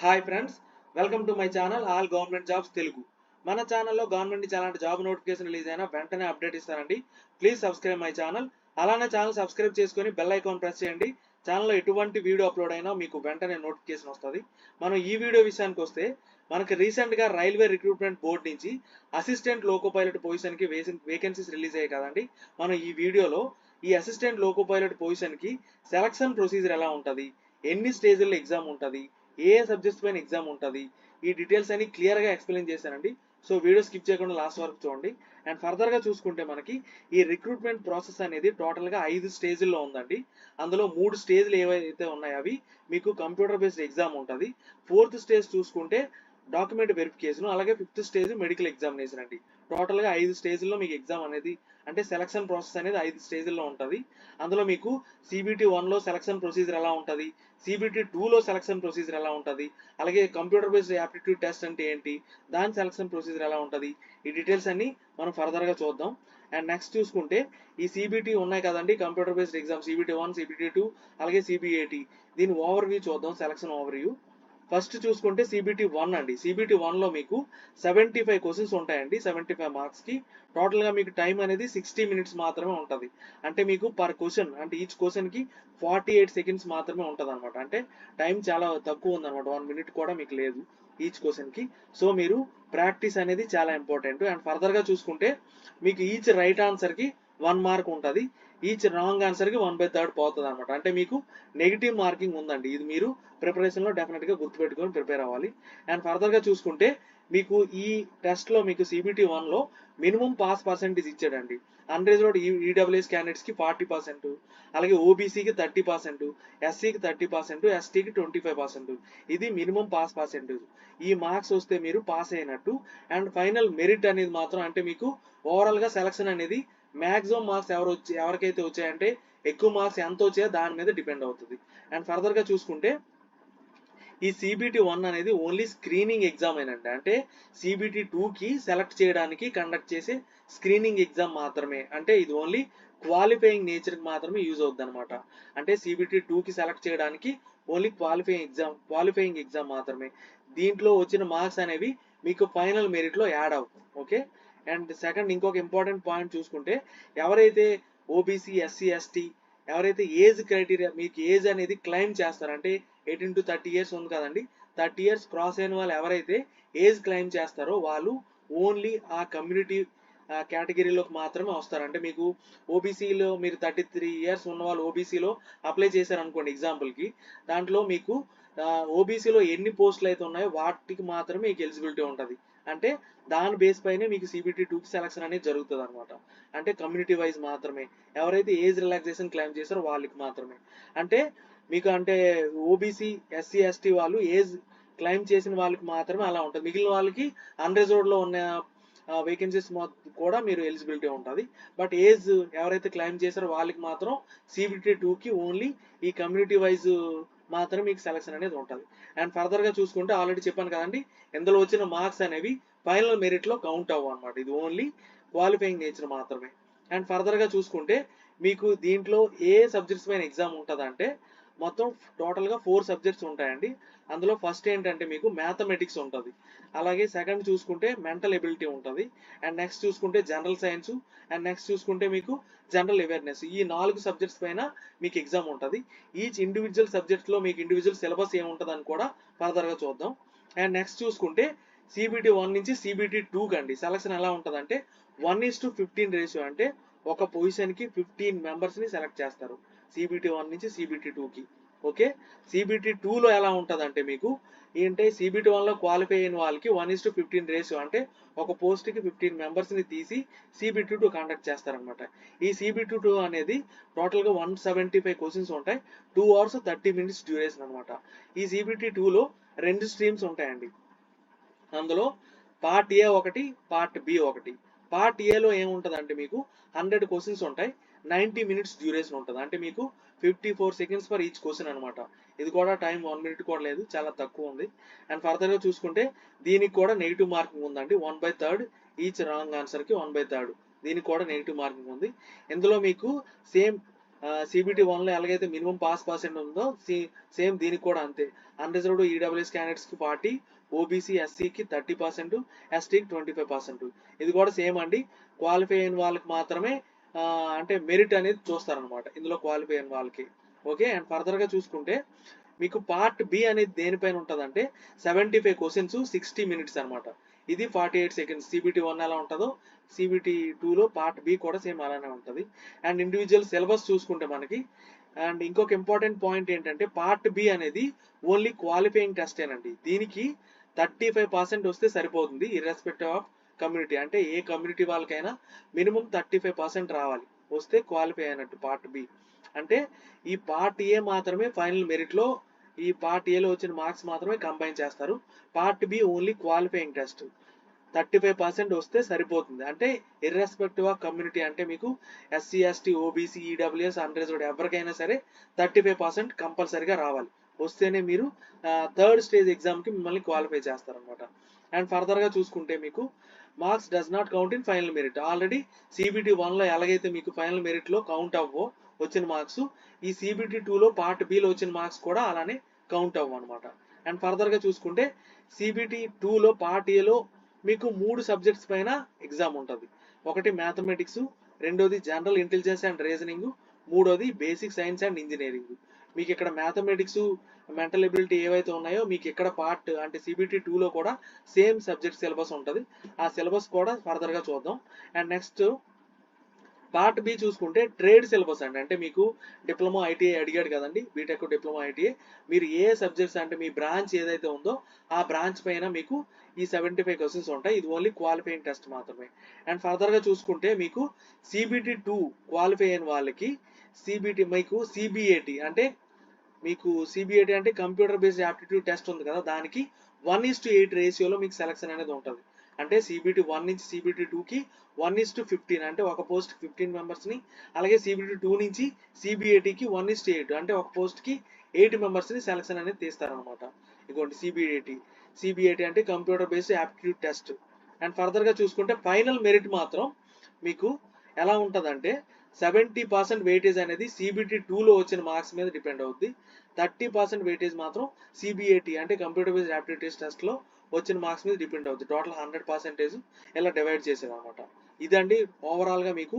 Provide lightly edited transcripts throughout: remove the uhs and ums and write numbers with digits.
Hi friends, welcome to my channel all government jobs Telugu. మన ఛానల్లో government నుంచి ఎలాంటి జాబ్ నోటిఫికేషన్ రిలీజ్ అయినా వెంటనే అప్డేట్ ఇస్తానండి. Please subscribe my channel. అలానే ఛానల్ సబ్స్క్రైబ్ చేసుకొని బెల్ ఐకాన్ ప్రెస్ చేయండి. ఛానల్లో ఎటువంటి వీడియో అప్లోడ్ అయినా మీకు వెంటనే నోటిఫికేషన్ వస్తుంది. మనం ఈ వీడియో విషయానికి వస్తే, మనకి రీసెంట్గా రైల్వే రిక్రూట్మెంట్ బోర్డు నుంచి అసిస్టెంట్ లోకో పైలట్ పొజిషన్కి వేకెన్సీస్ రిలీజ్ అయ్యాయి కదండి. మనం ఈ వీడియోలో ఈ అసిస్టెంట్ లోకో పైలట్ పొజిషన్కి సెలక్షన్ ప్రొసీజర్ ఎలా ఉంటుంది, ఎన్ని స్టేజ్ల్లో ఎగ్జామ్ ఉంటుంది, ఏ సబ్జెక్ట్స్ పైన ఎగ్జామ్ ఉంటుంది, ఈ డీటెయిల్స్ అన్ని క్లియర్గా ఎక్స్ప్లెయిన్ చేశానండి. సో వీడియో స్కిప్ చేయకుండా లాస్ట్ వరకు చూడండి. అండ్ ఫర్దర్గా చూసుకుంటే మనకి ఈ రిక్రూట్మెంట్ ప్రాసెస్ అనేది టోటల్గా 5 స్టేజ్ల్లో ఉందండి. అందులో 3 స్టేజ్లు ఏవైతే ఉన్నాయో అవి మీకు కంప్యూటర్ బేస్డ్ ఎగ్జామ్ ఉంటుంది. 4th స్టేజ్ చూసుకుంటే డాక్యుమెంట్ వెరిఫికేషన్, అలాగే 5th స్టేజ్ మెడికల్ ఎగ్జామినేషన్ అండి. టోటల్గా 5 స్టేజ్ల్లో మీకు ఎగ్జామ్ అనేది అంటే సెలక్షన్ ప్రాసెస్ అనేది 5 స్టేజ్ల్లో ఉంటుంది. అందులో మీకు CBT 1లో సెలక్షన్ ప్రొసీజర్ ఎలా ఉంటుంది, CBT 2లో సెలక్షన్ ప్రొసీజర్ ఎలా ఉంటుంది, అలాగే కంప్యూటర్ బేస్డ్ యాప్టిట్యూడ్ టెస్ట్ అంటే ఏంటి, దాని సెలక్షన్ ప్రొసీజర్ ఎలా ఉంటుంది, ఈ డీటెయిల్స్ అన్ని మనం ఫర్దర్గా చూద్దాం. అండ్ నెక్స్ట్ చూసుకుంటే ఈ CBT ఉన్నాయి కదండి, computer based exam CBT 1, CBT 2, అలాగే CBAT, దీని ఓవర్వ్యూ చూద్దాం. సెలక్షన్ ఓవర్వ్యూ ఫస్ట్ చూసుకుంటే CBT 1 అండి. CBT 1లో మీకు 75 క్వశ్చన్స్ ఉంటాయండి. 75 మార్క్స్కి టోటల్గా మీకు టైం అనేది 60 మినిట్స్ మాత్రమే ఉంటుంది. అంటే మీకు పర్ క్వశ్చన్ అంటే ఈచ్ క్వశ్చన్కి 48 సెకండ్స్ మాత్రమే ఉంటుంది అనమాట. అంటే టైం చాలా తక్కువ ఉందన్నమాట, 1 మినిట్ కూడా మీకు లేదు ఈచ్ క్వశ్చన్కి. సో మీరు ప్రాక్టీస్ అనేది చాలా ఇంపార్టెంట్. అండ్ ఫర్దర్గా చూసుకుంటే మీకు ఈచ్ రైట్ ఆన్సర్కి 1 మార్క్ ఉంటుంది, ఈచ్ రాంగ్ ఆన్సర్కి 1/3 పోతుంది అనమాట. అంటే మీకు నెగిటివ్ మార్కింగ్ ఉందండి. ఇది మీరు ప్రిపరేషన్లో డెఫినెట్గా గుర్తుపెట్టుకొని ప్రిపేర్ అవ్వాలి. అండ్ ఫర్దర్గా చూసుకుంటే మీకు ఈ టెస్ట్లో మీకు CBT 1లో మినిమం పాస్ పర్సెంటేజ్ ఇచ్చాడండి. అన్రిజర్వ్డ్ ఈడబ్ల్యూఎస్ క్యాండిడేట్స్కి 40%, అలాగే ఓబీసీకి 30%, ఎస్సీకి 30%, ఎస్టీకి 25%. ఇది మినిమం పాస్ పర్సెంటేజ్. ఈ మార్క్స్ వస్తే మీరు పాస్ అయినట్టు. అండ్ ఫైనల్ మెరిట్ అనేది మాత్రం అంటే మీకు ఓవరాల్గా సెలక్షన్ అనేది మ్యాక్సిమం మార్క్స్ ఎవరికైతే వచ్చాయంటే ఎక్కువ మార్క్స్ ఎంత వచ్చాయో దాని మీద డిపెండ్ అవుతుంది. అండ్ ఫర్దర్గా చూసుకుంటే ఈ CBT 1 అనేది ఓన్లీ స్క్రీనింగ్ ఎగ్జామ్ ఏనండి. అంటే CBT 2కి సెలెక్ట్ చేయడానికి కండక్ట్ చేసే స్క్రీనింగ్ ఎగ్జామ్ మాత్రమే. అంటే ఇది ఓన్లీ క్వాలిఫైయింగ్ నేచర్కి మాత్రమే యూజ్ అవుతుంది అనమాట. అంటే CBT 2కి సెలెక్ట్ చేయడానికి ఓన్లీ క్వాలిఫైయింగ్ ఎగ్జామ్ మాత్రమే. దీంట్లో వచ్చిన మార్క్స్ అనేవి మీకు ఫైనల్ మెరిట్లో యాడ్ అవుతాయి. ఓకే. అండ్ సెకండ్ ఇంకొక ఇంపార్టెంట్ పాయింట్ చూసుకుంటే, ఎవరైతే ఓబీసీ, ఎస్సీ, ఎస్టీ ఎవరైతే ఏజ్ క్రైటీరియా మీకు ఏజ్ అనేది క్లైమ్ చేస్తారు, అంటే 18 to 30 ఇయర్స్ ఉంది కదండి, 30 ఇయర్స్ క్రాస్ అయిన వాళ్ళు ఎవరైతే ఏజ్ క్లైమ్ చేస్తారో వాళ్ళు ఓన్లీ ఆ కమ్యూనిటీ కేటగిరీలోకి మాత్రమే వస్తారు. అంటే మీకు ఓబీసీలో మీరు 33 ఇయర్స్ ఉన్న వాళ్ళు ఓబీసీలో అప్లై చేశారనుకోండి ఎగ్జాంపుల్కి, దాంట్లో మీకు ఓబీసీలో ఎన్ని పోస్టులు అయితే ఉన్నాయో వాటికి మాత్రమే మీకు ఎలిజిబిలిటీ ఉంటుంది. అంటే దాని బేస్ పైనే మీకు CBT 2కి సెలక్షన్ అనేది జరుగుతుంది అనమాట. అంటే కమ్యూనిటీ వైజ్ మాత్రమే, ఎవరైతే ఏజ్ రిలాక్సేషన్ క్లైమ్ చేశారో వాళ్ళకి మాత్రమే. అంటే మీకు అంటే ఓబీసీ, ఎస్సీ, ఎస్టీ వాళ్ళు ఏజ్ క్లైమ్ చేసిన వాళ్ళకి మాత్రమే అలా ఉంటుంది. మిగిలిన వాళ్ళకి అన్రిజర్వ్డ్లో ఉన్న వేకెన్సీస్ కూడా మీరు ఎలిజిబిలిటీ ఉంటుంది. బట్ ఏజ్ ఎవరైతే క్లైమ్ చేశారో వాళ్ళకి మాత్రం CBT 2కి ఓన్లీ ఈ కమ్యూనిటీ వైజ్ మాత్రమే మీకు సెలక్షన్ అనేది ఉంటుంది. అండ్ ఫర్దర్గా చూసుకుంటే ఆల్రెడీ చెప్పాను కదండి, ఇందులో వచ్చిన మార్క్స్ అనేవి ఫైనల్ మెరిట్లో కౌంట్ అవ్వు అనమాట. ఇది ఓన్లీ క్వాలిఫైయింగ్ నేచర్ మాత్రమే. అండ్ ఫర్దర్గా చూసుకుంటే మీకు దీంట్లో ఏ సబ్జెక్ట్స్ పైన ఎగ్జామ్ ఉంటుంది అంటే మొత్తం టోటల్గా 4 సబ్జెక్ట్స్ ఉంటాయండి. అందులో ఫస్ట్ ఏంటంటే మీకు మ్యాథమెటిక్స్ ఉంటుంది, అలాగే సెకండ్ చూసుకుంటే మెంటల్ ఎబిలిటీ ఉంటుంది, అండ్ నెక్స్ట్ చూసుకుంటే జనరల్ సైన్స్, అండ్ నెక్స్ట్ చూసుకుంటే మీకు జనరల్ అవేర్నెస్. ఈ 4 సబ్జెక్ట్స్ పైన మీకు ఎగ్జామ్ ఉంటుంది. ఈచ్ ఇండివిజువల్ సబ్జెక్ట్లో మీకు ఇండివిజువల్ సిలబస్ ఏముంటుంది అని కూడా ఫర్దర్గా చూద్దాం. అండ్ నెక్స్ట్ చూసుకుంటే CBT 1 నుంచి CBT 2 కండి సెలక్షన్ ఎలా ఉంటుంది అంటే 1:15 రేషియో. అంటే ఒక పొజిషన్కి 15 మెంబర్స్ని సెలెక్ట్ చేస్తారు CBT 1 నుంచి CBT 2కి. ఓకే. CBT 2లో ఎలా ఉంటుంది అంటే మీకు ఏంటంటే CBT 1లో క్వాలిఫై అయిన వాళ్ళకి 1:15 రేషియో. అంటే ఒక పోస్ట్కి 15 మెంబర్స్ని తీసి CBT 2 కండక్ట్ చేస్తారనమాట. ఈ CBT 2 అనేది టోటల్గా 175 క్వశ్చన్స్ ఉంటాయి, 2 hours 30 minutes డ్యూరేషన్ అనమాట. ఈ CBT 2లో 2 స్ట్రీమ్స్ ఉంటాయండి. అందులో పార్ట్ ఏ ఒకటి, పార్ట్ బి ఒకటి. పార్ట్ ఏలో ఏముంటుంది అంటే మీకు 100 క్వశ్చన్స్ ఉంటాయి, 90 minutes డ్యూరేషన్ ఉంటుంది. అంటే మీకు 54 seconds ఫర్ ఈచ్ క్వశ్చన్ అనమాట. ఇది కూడా టైం 1 minute కూడా లేదు, చాలా తక్కువ ఉంది. అండ్ ఫర్దర్గా చూసుకుంటే దీనికి కూడా నెగిటివ్ మార్కింగ్ ఉందండి. 1/3 ఈచ్ రాంగ్ ఆన్సర్కి 1/3 దీనికి కూడా నెగిటివ్ మార్కింగ్ ఉంది. ఇందులో మీకు సేమ్ CBT 1లో ఎలాగైతే మినిమం పాస్ పర్సెంట్ ఉందో సేమ్ దీనికి కూడా అంతే. అన్రిజర్వ్డ్ ఈడబ్ల్యూఎస్ క్యాండిడేట్స్కి 40, ఓబీసీ ఎస్సీకి 30%, ఎస్టీకి 25%. ఇది కూడా సేమ్ అండి. క్వాలిఫై అయిన వాళ్ళకి మాత్రమే అంటే మెరిట్ అనేది చూస్తారనమాట ఇందులో క్వాలిఫై అయిన వాళ్ళకి. ఓకే, అండ్ ఫర్దర్గా చూసుకుంటే మీకు పార్ట్ బి అనేది దేనిపైన ఉంటుందంటే 75 క్వశ్చన్స్ 60 మినిట్స్ అనమాట. ఇది 48 సెకండ్స్. CBT 1 ఎలా ఉంటుందో CBT 2లో పార్ట్ బి కూడా సేమ్ అలానే ఉంటుంది. అండ్ ఇండివిజువల్ సిలబస్ చూసుకుంటే మనకి, అండ్ ఇంకొక ఇంపార్టెంట్ పాయింట్ ఏంటంటే పార్ట్ బి అనేది ఓన్లీ క్వాలిఫైయింగ్ టెస్టేనండి. దీనికి 35% వస్తే సరిపోతుంది, ఇర్రెస్పెక్టివ్ ఆఫ్ కమ్యూనిటీ. అంటే ఏ కమ్యూనిటీ వాళ్ళకైనా మినిమం 35% రావాలి, వస్తే క్వాలిఫై అయినట్టు పార్ట్ బి. అంటే ఈ పార్ట్ ఏ మాత్రమే ఫైనల్ మెరిట్లో, ఈ పార్ట్ ఏలో వచ్చిన మార్క్స్ మాత్రమే కంబైన్ చేస్తారు. Part B only qualifying test. 35% వస్తే సరిపోతుంది. అంటే ఇర్రెస్పెక్టివ్ ఆఫ్ కమ్యూనిటీ, అంటే మీకు SC ST OBC EWS unreserved ఎవరికైనా సరే 35% కంపల్సరీగా రావాలి, వస్తేనే మీరు థర్డ్ స్టేజ్ ఎగ్జామ్కి మిమ్మల్ని క్వాలిఫై చేస్తారనమాట. అండ్ ఫర్దర్గా చూసుకుంటే మీకు marks does not count in final merit. Already CBT 1లో ఎలాగైతే మీకు ఫైనల్ మెరిట్లో కౌంట్ అవ్వో వచ్చిన మార్క్స్, ఈ CBT 2లో పార్ట్ బిలో వచ్చిన మార్క్స్ కూడా అలానే కౌంట్ అవ్వు అనమాట. అండ్ ఫర్దర్గా చూసుకుంటే CBT 2లో పార్ట్ ఏలో మీకు 3 సబ్జెక్ట్స్ పైన ఎగ్జామ్ ఉంటుంది. ఒకటి మ్యాథమెటిక్స్, రెండోది జనరల్ ఇంటెలిజెన్స్ అండ్ రీజనింగ్, మూడోది బేసిక్ సైన్స్ అండ్ ఇంజనీరింగ్. మీకు ఇక్కడ మ్యాథమెటిక్స్, మెంటల్ ఎబిలిటీ ఏవైతే ఉన్నాయో మీకు ఇక్కడ పార్ట్ అంటే CBT 2లో కూడా సేమ్ సబ్జెక్ట్ సిలబస్ ఉంటుంది. ఆ సిలబస్ కూడా ఫర్దర్గా చూద్దాం. అండ్ నెక్స్ట్ పార్ట్ బి చూసుకుంటే ట్రేడ్ సిలబస్ అండి. అంటే మీకు డిప్లొమా ఐటీఐ అడిగాడు కదండి, బీటెక్ డిప్లొమా ఐటీఐ, మీరు ఏ సబ్జెక్ట్స్ అంటే మీ బ్రాంచ్ ఏదైతే ఉందో ఆ బ్రాంచ్ పైన మీకు ఈ 75 క్వశ్చన్స్ ఉంటాయి. ఇది ఓన్లీ క్వాలిఫైయింగ్ టెస్ట్ మాత్రమే. అండ్ ఫర్దర్గా చూసుకుంటే మీకు CBT 2 క్వాలిఫై అయిన వాళ్ళకి మీకు CBAT అంటే మీకు CBAT అంటే కంప్యూటర్ బేస్డ్ యాప్టిట్యూడ్ టెస్ట్ ఉంది కదా, దానికి 1:8 రేషియోలో మీకు సెలక్షన్ అనేది ఉంటుంది. అంటే CBT 1 నుంచి CBT 2కి 1:15, అంటే ఒక పోస్ట్ 15 మెంబర్స్ని, అలాగే CBT 2 నుంచి CBATకి 1:8, అంటే ఒక పోస్ట్కి 8 మెంబర్స్ని సెలక్షన్ అనేది తీస్తారనమాట. ఇదిగోండి CBAT అంటే computer based aptitude test. And ఫర్దర్గా చూసుకుంటే ఫైనల్ మెరిట్ మాత్రం మీకు ఎలా ఉంటుందంటే 70% వెయిటేజ్ అనేది CBT 2లో వచ్చిన మార్క్స్ మీద డిపెండ్ అవుద్ది. 30% వెయిటేజ్ మాత్రం CBAT అంటే కంప్యూటర్ బేస్డ్ యాప్టిట్యూడ్ టెస్ట్లో వచ్చిన మార్క్స్ మీద డిపెండ్ అవుతుంది. టోటల్ 100% ఇలా డివైడ్ చేసేది అనమాట. ఇదండి ఓవరాల్గా మీకు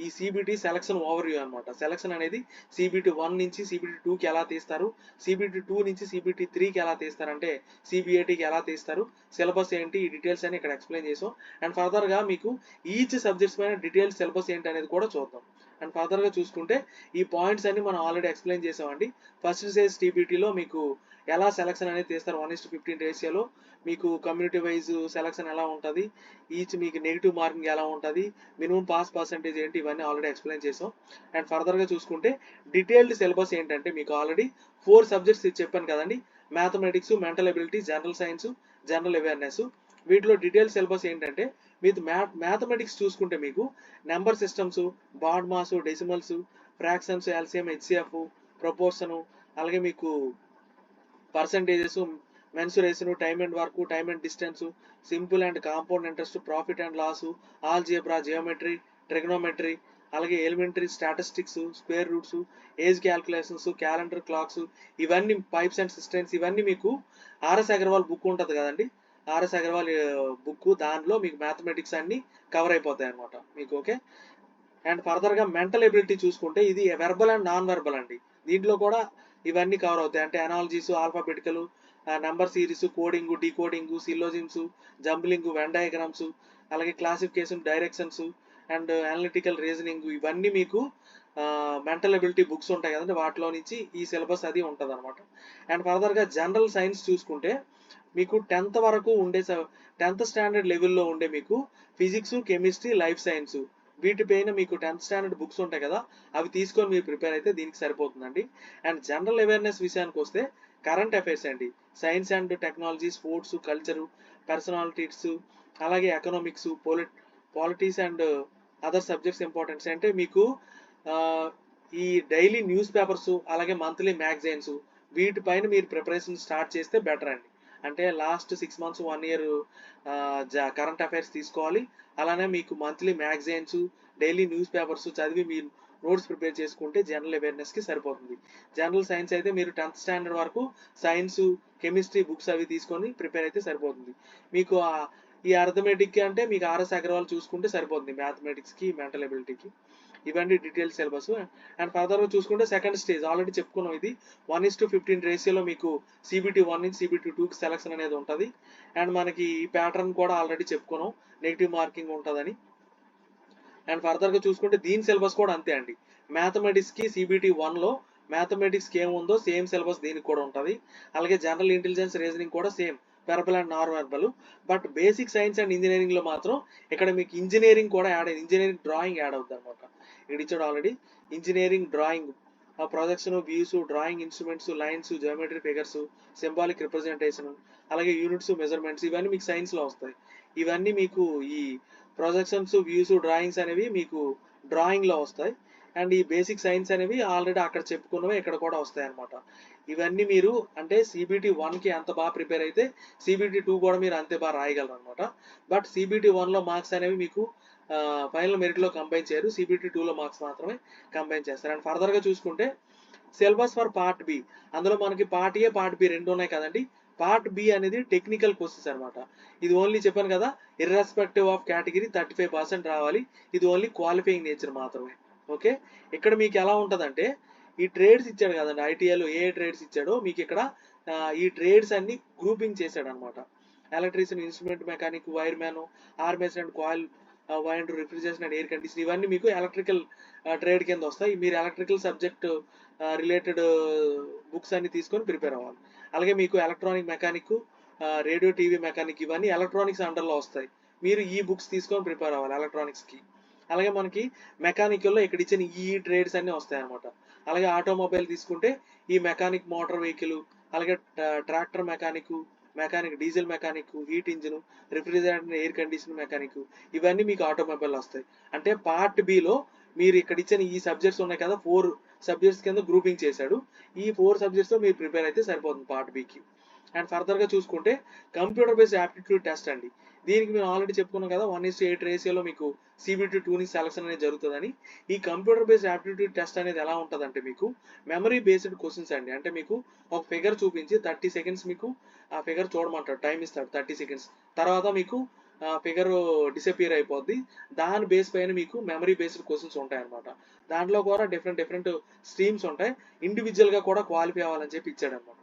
ఈ CBT సెలక్షన్ ఓవర్వ్యూ అనమాట. సెలక్షన్ అనేది CBT 1 నుంచి CBT 2కి ఎలా తీస్తారు, CBT 2 నుంచి CBT 3కి ఎలా తీస్తారంటే CBATకి ఎలా తీస్తారు, సిలబస్ ఏంటి, ఈ డీటెయిల్స్ అని ఇక్కడ ఎక్స్ప్లెయిన్ చేసాం. అండ్ ఫర్దర్గా మీకు ఈచ్ సబ్జెక్ట్స్ పైన డీటెయిల్స్ సిలబస్ ఏంటి అనేది కూడా చూద్దాం. అండ్ ఫర్దర్గా చూసుకుంటే ఈ పాయింట్స్ అన్ని మనం ఆల్రెడీ ఎక్స్ప్లెయిన్ చేసామండి. ఫస్ట్ స్టేజ్ CBTలో మీకు ఎలా సెలక్షన్ అనేది తీస్తారు 1:15 రేషియోలో, మీకు కమ్యూనిటీ వైజ్ సెలక్షన్ ఎలా ఉంటుంది, ఈచ్ మీకు నెగిటివ్ మార్కింగ్ ఎలా ఉంటుంది, మినిమం పాస్ పర్సెంటేజ్ ఏంటి, ఇవన్నీ ఆల్రెడీ ఎక్స్ప్లెయిన్ చేసాం. అండ్ ఫర్దర్గా చూసుకుంటే డీటెయిల్డ్ సిలబస్ ఏంటంటే మీకు ఆల్రెడీ 4 సబ్జెక్ట్స్ చెప్పాను కదండి, mathematics, mental ability, general science, general awareness. వీటిలో డీటెయిల్ సిలబస్ ఏంటంటే మీకు మ్యాథమెటిక్స్ చూసుకుంటే మీకు number systems, BODMAS, decimals, fractions, LCM, HCF, proportion, అలాగే మీకు percentages, mensuration, time and work, time and distance, simple and compound interest, profit and loss, algebra, geometry, trigonometry, అలాగే elementary statistics, square roots, age calculations, calendar clocks, ఇవన్నీ pipes and cisterns, ఇవన్నీ మీకు RS Agarwal book ఉంటుంది కదండి, RS Agarwal book, దానిలో మీకు mathematics అన్ని cover అయిపోతాయి అనమాట మీకు. ఓకే, అండ్ ఫర్దర్గా మెంటల్ ఎబిలిటీ చూసుకుంటే ఇది వెర్బల్ అండ్ నాన్ వెర్బల్ అండి. దీంట్లో కూడా ఇవన్నీ కవర్ అవుతాయి. అంటే analogies, alphabetical, number series, coding, decoding, syllogisms, jumbling, Venn diagrams, అలాగే classification, directions and analytical reasoning, ఇవన్నీ మీకు మెంటల్ ఎబిలిటీ బుక్స్ ఉంటాయి కదండి, వాటిలో నుంచి ఈ సిలబస్ అది ఉంటుంది అనమాట. అండ్ ఫర్దర్గా జనరల్ సైన్స్ చూసుకుంటే మీకు 10th వరకు ఉండే 10th స్టాండర్డ్ లెవెల్లో ఉండే మీకు ఫిజిక్స్, కెమిస్ట్రీ, లైఫ్ సైన్స్, వీటిపైన మీకు 10th స్టాండర్డ్ బుక్స్ ఉంటాయి కదా, అవి తీసుకొని మీరు ప్రిపేర్ అయితే దీనికి సరిపోతుందండి. అండ్ జనరల్ అవేర్నెస్ విషయానికి వస్తే కరెంట్ అఫైర్స్ అండి, science and technology, sports, culture, personalities, అలాగే economics, politics and other subjects importance. అంటే మీకు ఈ డైలీ న్యూస్ పేపర్స్, అలాగే మంత్లీ మ్యాగజైన్స్, వీటిపైన మీరు ప్రిపరేషన్ స్టార్ట్ చేస్తే బెటర్ అండి. అంటే last 6 months 1 year current affairs తీసుకోవాలి. అలానే మీకు monthly magazines, daily news papers చదివి మీరు నోట్స్ ప్రిపేర్ చేసుకుంటే జనరల్ అవేర్నెస్కి సరిపోతుంది. జనరల్ సైన్స్ అయితే మీరు 10th స్టాండర్డ్ వరకు సైన్స్, కెమిస్ట్రీ బుక్స్ అవి తీసుకొని ప్రిపేర్ అయితే సరిపోతుంది. మీకు ఈ అర్థమెటిక్ అంటే మీకు ఆర్ఎస్ అగర్వాల్ చూసుకుంటే సరిపోతుంది. మ్యాథమెటిక్స్కి, మెంటల్ ఎబిలిటీకి. ఇవన్నీ డీటెయిల్ సిలబస్. అండ్ ఫర్దర్గా చూసుకుంటే సెకండ్ స్టేజ్ ఆల్రెడీ చెప్పుకున్నాం. ఇది 1:15 రేషియోలో మీకు CBT 1 నుంచి CBT 2కి సెలక్షన్ అనేది ఉంటుంది. అండ్ మనకి ఈ ప్యాటర్న్ కూడా ఆల్రెడీ చెప్పుకున్నాం, నెగిటివ్ మార్కింగ్ ఉంటుందని. అండ్ ఫర్దర్గా చూసుకుంటే దీని సిలబస్ కూడా అంతే అండి. మ్యాథమెటిక్స్కి CBT 1లో మ్యాథమెటిక్స్కి ఏముందో సేమ్ సిలబస్ దీనికి కూడా ఉంటుంది. అలాగే జనరల్ ఇంటెలిజెన్స్, రీజనింగ్ కూడా same, verbal and non verbal. But basic science and ఇంజనీరింగ్లో మాత్రం ఇక్కడ మీకు ఇంజనీరింగ్ కూడా యాడ్ అయింది. ఇంజనీరింగ్ డ్రాయింగ్ యాడ్ అవుతుంది అనమాట. ఇక్కడ ఇచ్చాడు already engineering drawing, projection, views, drawing instruments, lines, geometry figures, symbolic representation, అలాగే యూనిట్స్, మెజర్మెంట్స్, ఇవన్నీ మీకు సైన్స్లో వస్తాయి. ఇవన్నీ మీకు ఈ ప్రొజెక్షన్స్, వ్యూస్, డ్రాయింగ్స్ అనేవి మీకు డ్రాయింగ్లో వస్తాయి. అండ్ ఈ బేసిక్ సైన్స్ అనేవి ఆల్రెడీ అక్కడ చెప్పుకున్నవి ఇక్కడ కూడా వస్తాయి అనమాట. ఇవన్నీ మీరు అంటే CBT 1కి ఎంత బాగా ప్రిపేర్ అయితే CBT 2 కూడా మీరు అంతే బాగా రాయగలరు అనమాట. బట్ CBT 1లో మార్క్స్ అనేవి మీకు ఫైనల్ మెరిట్లో కంబైన్ చేయరు, CBT 2లో మార్క్స్ మాత్రమే కంబైన్ చేస్తారు. అండ్ ఫర్దర్గా చూసుకుంటే సిలబస్ ఫర్ పార్ట్ బి, అందులో మనకి పార్ట్ ఏ, పార్ట్ బి రెండు ఉన్నాయి కదండి. పార్ట్ బి అనేది టెక్నికల్ క్వశ్చన్స్ అనమాట. ఇది ఓన్లీ చెప్పాను కదా, ఇర్రెస్పెక్టివ్ ఆఫ్ కేటగిరీ 35% రావాలి. ఇది ఓన్లీ క్వాలిఫైయింగ్ నేచర్ మాత్రమే. ఓకే, ఇక్కడ మీకు ఎలా ఉంటుందంటే ఈ ట్రేడ్స్ ఇచ్చాడు కదండి, ITL ఏ ట్రేడ్స్ ఇచ్చాడో మీకు ఇక్కడ ఈ ట్రేడ్స్ అన్ని గ్రూపింగ్ చేశాడు అనమాట. Electrician, instrument mechanic, wireman, armature and coil wind, refrigeration and air condition, ఇవన్నీ మీకు ఎలక్ట్రికల్ ట్రేడ్ కింద వస్తాయి. మీరు ఎలక్ట్రికల్ సబ్జెక్ట్ రిలేటెడ్ బుక్స్ అన్ని తీసుకొని ప్రిపేర్ అవ్వాలి. అలాగే మీకు electronic mechanic, radio TV mechanic, ఇవన్నీ ఎలక్ట్రానిక్స్ అండర్లో వస్తాయి. మీరు ఈ బుక్స్ తీసుకొని ప్రిపేర్ అవ్వాలి ఎలక్ట్రానిక్స్కి. అలాగే మనకి మెకానికల్లో ఇక్కడ ఇచ్చిన ఈ ట్రేడ్స్ అన్నీ వస్తాయి అనమాట. అలాగే ఆటోమొబైల్ తీసుకుంటే ఈ మెకానిక్, మోటార్ వెహికల్, అలాగే tractor mechanic, diesel mechanic, heat engine, refrigerator, air condition mechanic, ఇవన్నీ మీకు ఆటోమొబైల్ వస్తాయి. అంటే పార్ట్ బిలో మీరు ఇక్కడ ఇచ్చిన ఈ సబ్జెక్ట్స్ ఉన్నాయి కదా, 4 సబ్జెక్ట్స్ కింద గ్రూపింగ్ చేశాడు. ఈ 4 సబ్జెక్ట్స్తో మీరు ప్రిపేర్ అయితే సరిపోతుంది పార్ట్ బికి. అండ్ ఫర్దర్గా చూసుకుంటే కంప్యూటర్ బేస్డ్ యాప్టిట్యూడ్ టెస్ట్ అండి. దీనికి మేము ఆల్రెడీ చెప్పుకున్నాం కదా, 1:8 రేషియోలో మీకు CBT 2 నుంచి సెలక్షన్ అనేది జరుగుతుందని. ఈ కంప్యూటర్ బేస్డ్ యాప్టిట్యూడ్ టెస్ట్ అనేది ఎలా ఉంటుందంటే మీకు మెమరీ బేస్డ్ క్వశ్చన్స్ అండి. అంటే మీకు ఒక ఫిగర్ చూపించి 30 సెకండ్స్ మీకు ఆ ఫిగర్ చూడమంటాడు, టైం ఇస్తాడు 30 సెకండ్స్. తర్వాత మీకు ఫిగర్ డిసపియర్ అయిపోద్ది. దాని బేస్ పైన మీకు మెమరీ బేస్డ్ క్వశ్చన్స్ ఉంటాయి అనమాట. దాంట్లో కూడా డిఫరెంట్ స్ట్రీమ్స్ ఉంటాయి. ఇండివిజువల్గా కూడా క్వాలిఫై అవ్వాలని చెప్పి ఇచ్చాడు అనమాట.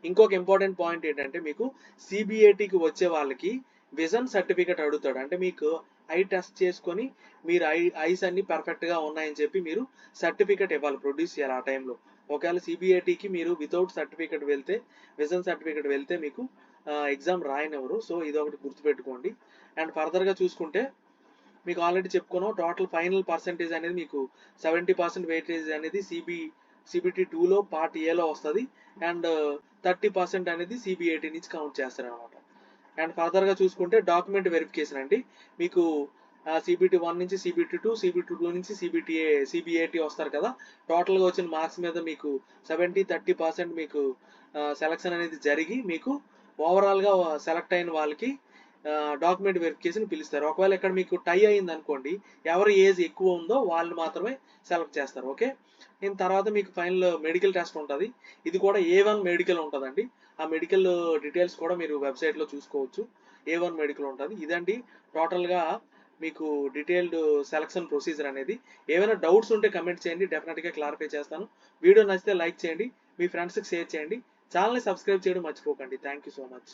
ఇంకొక ఇంపార్టెంట్ పాయింట్ ఏంటంటే మీకు CBATకి వచ్చే వాళ్ళకి విజన్ సర్టిఫికేట్ అడుగుతాడు. అంటే మీకు ఐ టెస్ట్ చేసుకొని మీరు ఐస్ అన్ని పర్ఫెక్ట్గా ఉన్నాయని చెప్పి మీరు సర్టిఫికేట్ ఇవ్వాలి, ప్రొడ్యూస్ చేయాలి ఆ టైంలో. ఒకవేళ CBATకి మీరు వితౌట్ సర్టిఫికేట్ వెళ్తే, విజన్ సర్టిఫికేట్ వెళ్తే మీకు ఎగ్జామ్ రాయనివ్వరు. సో ఇది ఒకటి గుర్తుపెట్టుకోండి. అండ్ ఫర్దర్గా చూసుకుంటే మీకు ఆల్రెడీ చెప్పుకున్నాం, టోటల్ ఫైనల్ పర్సెంటేజ్ అనేది మీకు 70% వెయిటేజ్ అనేది CBT 2లో పార్ట్ ఏలో వస్తుంది. అండ్ 30% అనేది CBAT నుంచి కౌంట్ చేస్తారు అనమాట. అండ్ ఫర్దర్గా చూసుకుంటే డాక్యుమెంట్ వెరిఫికేషన్ అండి. మీకు CBT 1 నుంచి CBT 2, CBT 2 నుంచి CBAT వస్తారు కదా. టోటల్గా వచ్చిన మార్క్స్ మీద మీకు 70-30% మీకు సెలక్షన్ అనేది జరిగి మీకు ఓవరాల్గా సెలెక్ట్ అయిన వాళ్ళకి డాక్యుమెంట్ వెరిఫికేషన్ పిలుస్తారు. ఒకవేళ ఇక్కడ మీకు టై అయింది అనుకోండి, ఎవరి ఏజ్ ఎక్కువ ఉందో వాళ్ళు మాత్రమే సెలెక్ట్ చేస్తారు. ఓకే, దీని తర్వాత మీకు ఫైనల్ మెడికల్ టెస్ట్ ఉంటుంది. ఇది కూడా A1 మెడికల్ ఉంటుందండి. ఆ మెడికల్ డీటెయిల్స్ కూడా మీరు వెబ్సైట్లో చూసుకోవచ్చు. A1 మెడికల్ ఉంటుంది. ఇదండి టోటల్గా మీకు డీటెయిల్డ్ సెలక్షన్ ప్రొసీజర్ అనేది. ఏమైనా డౌట్స్ ఉంటే కమెంట్ చేయండి, డెఫినెట్గా క్లారిఫై చేస్తాను. వీడియో నచ్చితే లైక్ చేయండి, మీ ఫ్రెండ్స్కి షేర్ చేయండి. ఛానల్ని సబ్స్క్రైబ్ చేయడం మర్చిపోకండి. Thank you so much.